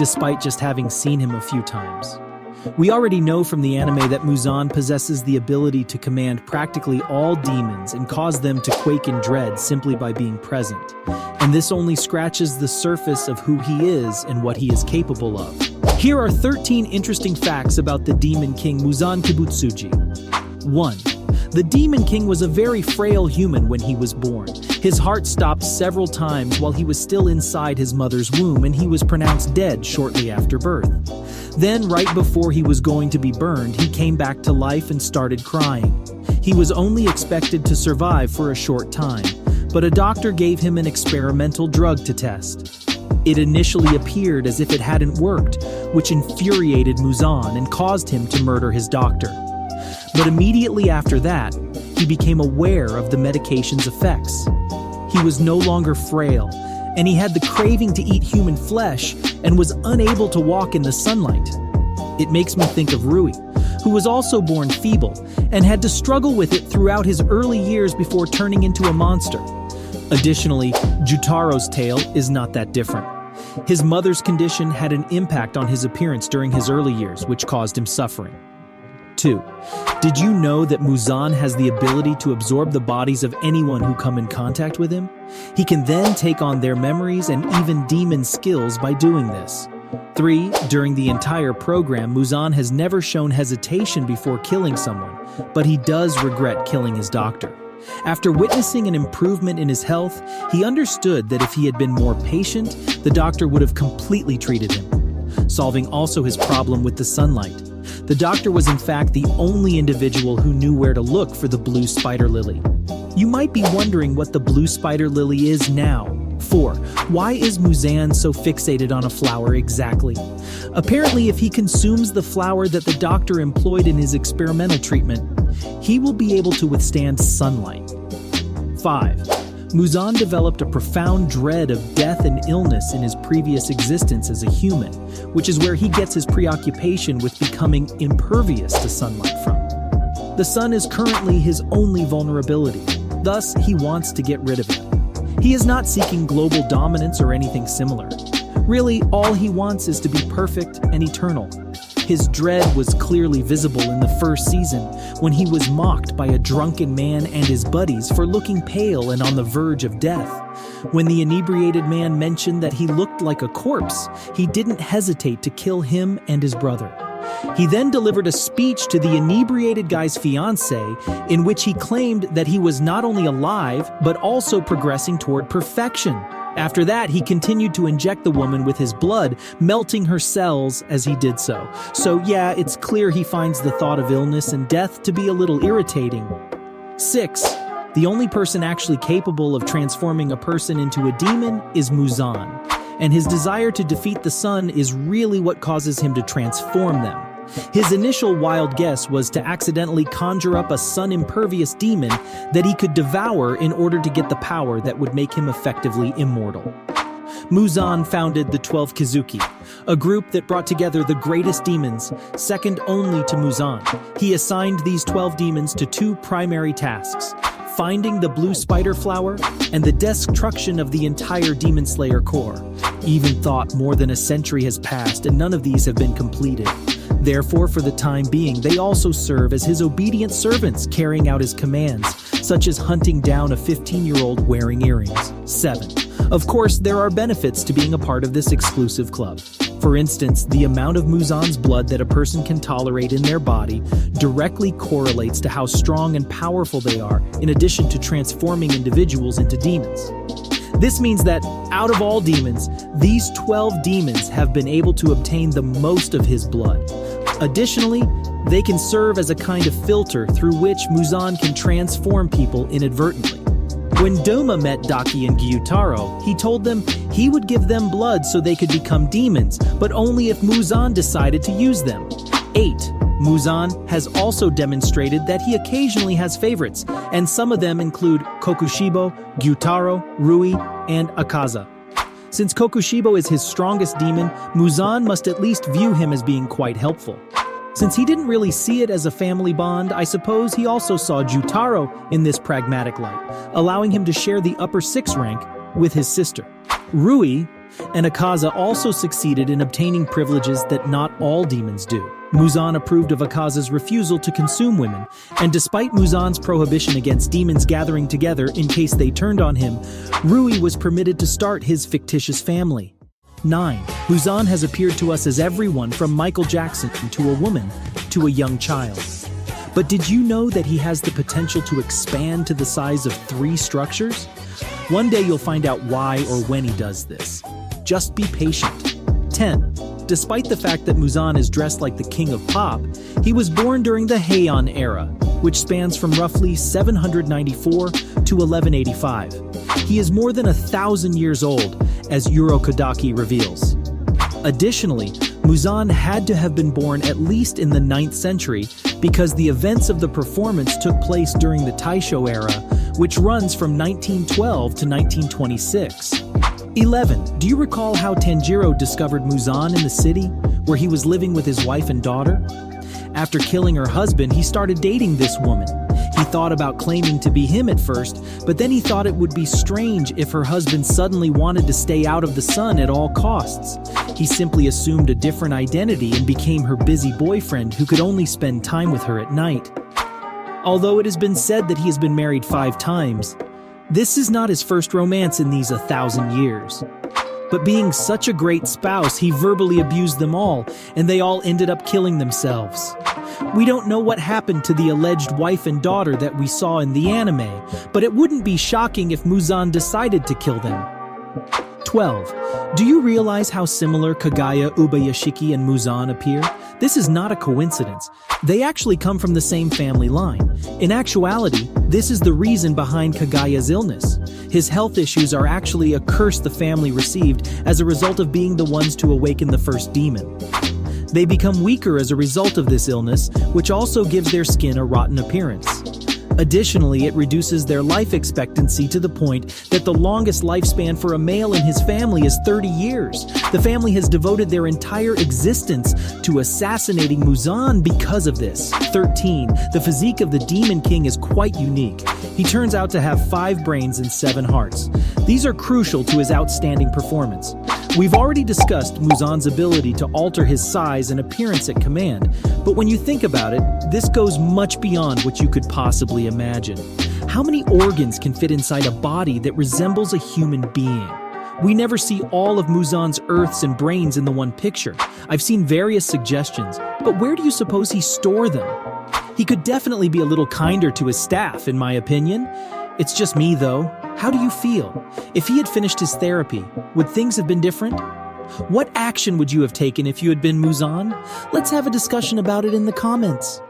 despite just having seen him a few times. We already know from the anime that Muzan possesses the ability to command practically all demons and cause them to quake in dread simply by being present. And this only scratches the surface of who he is and what he is capable of. Here are 13 interesting facts about the Demon King Muzan Kibutsuji. 1. The Demon King was a very frail human when he was born. His heart stopped several times while he was still inside his mother's womb, and he was pronounced dead shortly after birth. Then, right before he was going to be burned, he came back to life and started crying. He was only expected to survive for a short time, but a doctor gave him an experimental drug to test. It initially appeared as if it hadn't worked, which infuriated Muzan and caused him to murder his doctor. But immediately after that, he became aware of the medication's effects. He was no longer frail, and he had the craving to eat human flesh and was unable to walk in the sunlight. It makes me think of Rui, who was also born feeble and had to struggle with it throughout his early years before turning into a monster. Additionally, Jutaro's tale is not that different. His mother's condition had an impact on his appearance during his early years, which caused him suffering. 2. Did you know that Muzan has the ability to absorb the bodies of anyone who come in contact with him? He can then take on their memories and even demon skills by doing this. 3. During the entire program, Muzan has never shown hesitation before killing someone, but he does regret killing his doctor. After witnessing an improvement in his health, he understood that if he had been more patient, the doctor would have completely treated him, solving also his problem with the sunlight. The doctor was in fact the only individual who knew where to look for the blue spider lily. You might be wondering what the blue spider lily is now. 4. Why is Muzan so fixated on a flower exactly? Apparently, if he consumes the flower that the doctor employed in his experimental treatment, he will be able to withstand sunlight. 5. Muzan developed a profound dread of death and illness in his previous existence as a human, which is where he gets his preoccupation with becoming impervious to sunlight from. The sun is currently his only vulnerability, thus he wants to get rid of it. He is not seeking global dominance or anything similar. Really, all he wants is to be perfect and eternal. His dread was clearly visible in the first season, when he was mocked by a drunken man and his buddies for looking pale and on the verge of death. When the inebriated man mentioned that he looked like a corpse, he didn't hesitate to kill him and his brother. He then delivered a speech to the inebriated guy's fiancée, in which he claimed that he was not only alive, but also progressing toward perfection. After that, he continued to inject the woman with his blood, melting her cells as he did so. So yeah, it's clear he finds the thought of illness and death to be a little irritating. 6. The only person actually capable of transforming a person into a demon is Muzan, and his desire to defeat the sun is really what causes him to transform them. His initial wild guess was to accidentally conjure up a sun-impervious demon that he could devour in order to get the power that would make him effectively immortal. Muzan founded the 12 Kizuki, a group that brought together the greatest demons, second only to Muzan. He assigned these 12 demons to 2 primary tasks: finding the blue spider flower and the destruction of the entire Demon Slayer Corps. Even thought more than a century has passed and none of these have been completed. Therefore, for the time being, they also serve as his obedient servants, carrying out his commands, such as hunting down a 15-year-old wearing earrings. 7. Of course, there are benefits to being a part of this exclusive club. For instance, the amount of Muzan's blood that a person can tolerate in their body directly correlates to how strong and powerful they are, in addition to transforming individuals into demons. This means that, out of all demons, these 12 demons have been able to obtain the most of his blood. Additionally, they can serve as a kind of filter through which Muzan can transform people inadvertently. When Doma met Daki and Gyutaro, he told them he would give them blood so they could become demons, but only if Muzan decided to use them. 8. Muzan has also demonstrated that he occasionally has favorites, and some of them include Kokushibo, Gyutaro, Rui, and Akaza. Since Kokushibo is his strongest demon, Muzan must at least view him as being quite helpful. Since he didn't really see it as a family bond, I suppose he also saw Gyutaro in this pragmatic light, allowing him to share the upper 6 rank with his sister. Rui, And Akaza also succeeded in obtaining privileges that not all demons do. Muzan approved of Akaza's refusal to consume women, and despite Muzan's prohibition against demons gathering together in case they turned on him, Rui was permitted to start his fictitious family. 9. Muzan has appeared to us as everyone from Michael Jackson to a woman to a young child. But did you know that he has the potential to expand to the size of 3 structures? One day you'll find out why or when he does this. Just be patient. 10. Despite the fact that Muzan is dressed like the king of pop, he was born during the Heian era, which spans from roughly 794 to 1185. He is more than 1,000 years old, as Urokodaki reveals. Additionally, Muzan had to have been born at least in the 9th century because the events of the performance took place during the Taisho era, which runs from 1912 to 1926. 11. Do you recall how Tanjiro discovered Muzan in the city, where he was living with his wife and daughter? After killing her husband, he started dating this woman. He thought about claiming to be him at first, but then he thought it would be strange if her husband suddenly wanted to stay out of the sun at all costs. He simply assumed a different identity and became her busy boyfriend who could only spend time with her at night. Although it has been said that he has been married 5 times, this is not his first romance in these 1,000 years. But being such a great spouse, he verbally abused them all, and they all ended up killing themselves. We don't know what happened to the alleged wife and daughter that we saw in the anime, but it wouldn't be shocking if Muzan decided to kill them. 12. Do you realize how similar Kagaya, Ubayashiki, and Muzan appear? This is not a coincidence. They actually come from the same family line. In actuality, this is the reason behind Kagaya's illness. His health issues are actually a curse the family received as a result of being the ones to awaken the first demon. They become weaker as a result of this illness, which also gives their skin a rotten appearance. Additionally, it reduces their life expectancy to the point that the longest lifespan for a male in his family is 30 years. The family has devoted their entire existence to assassinating Muzan because of this. 13. The physique of the Demon King is quite unique. He turns out to have 5 brains and 7 hearts. These are crucial to his outstanding performance. We've already discussed Muzan's ability to alter his size and appearance at command, but when you think about it, this goes much beyond what you could possibly imagine. How many organs can fit inside a body that resembles a human being? We never see all of Muzan's earths and brains in the one picture. I've seen various suggestions, but where do you suppose he stored them? He could definitely be a little kinder to his staff, in my opinion. It's just me, though. How do you feel? If he had finished his therapy, would things have been different? What action would you have taken if you had been Muzan? Let's have a discussion about it in the comments.